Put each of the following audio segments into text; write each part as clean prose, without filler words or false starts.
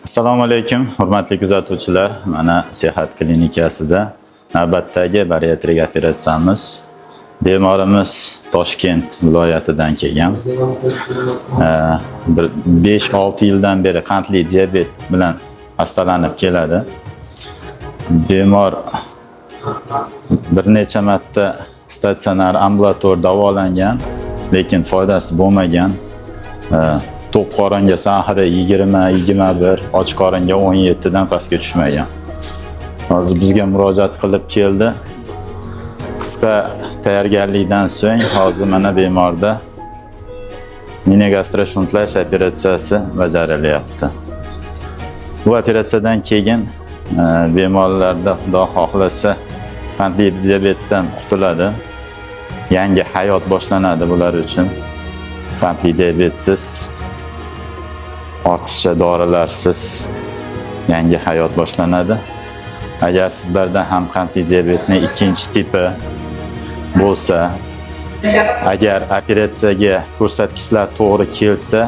Assalomu alaykum, hurmatli kuzatuvchilar. Mana Sihat klinikasida navbatdagi bariatrik operatsiyamiz. Bemorimiz Toshkent viloyatidan kelgan. 5-6 yildan beri qandli diabet bilan hastalanib keladi. Bemor bir necha marta statsionar ambulator davolangan, lekin foydasi bo'lmagan. To'q qoringa sahri 20-21, och qoringa 17 dan pastga tushmagan. Hozir bizga murojaat qilib keldi. Qisqa tayyorgarlikdan so'ng hozir mana bemorda minigastro shuntlash operatsiyasi bajarilyapti. Bu operatsiyadan keyin bemorlarda Xudo xohlasa qandli diabetdan qutuladi. Yangi hayot boshlanadi bular uchun. Qandli diabetsiz, ortiqcha dorilarsiz yangi hayot boshlanadi. Agar sizlarda ham qandli diabetning ikkinchi tipi bo'lsa, agar operatsiyaga ko'rsatkichlar to'g'ri kelsa,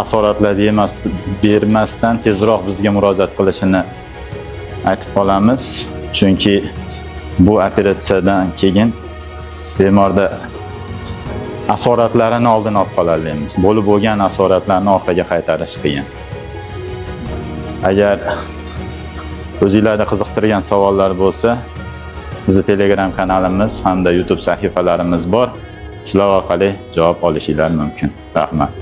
asoratlar bermasdan tezroq bizga murojaat qilishini aytib qolamiz. Chunki bu operatsiyadan keyin bemorda asoratlarini oldini olib qolamiz. Bo'lib bo'lgan asoratlarni orqaga qaytarish qiyin. Agar o'zingizlarni qiziqtirgan savollar bo'lsa, bizning Telegram kanalimiz hamda YouTube sahifalarimiz bor. Shular orqali javob olishingiz mumkin. Rahmat.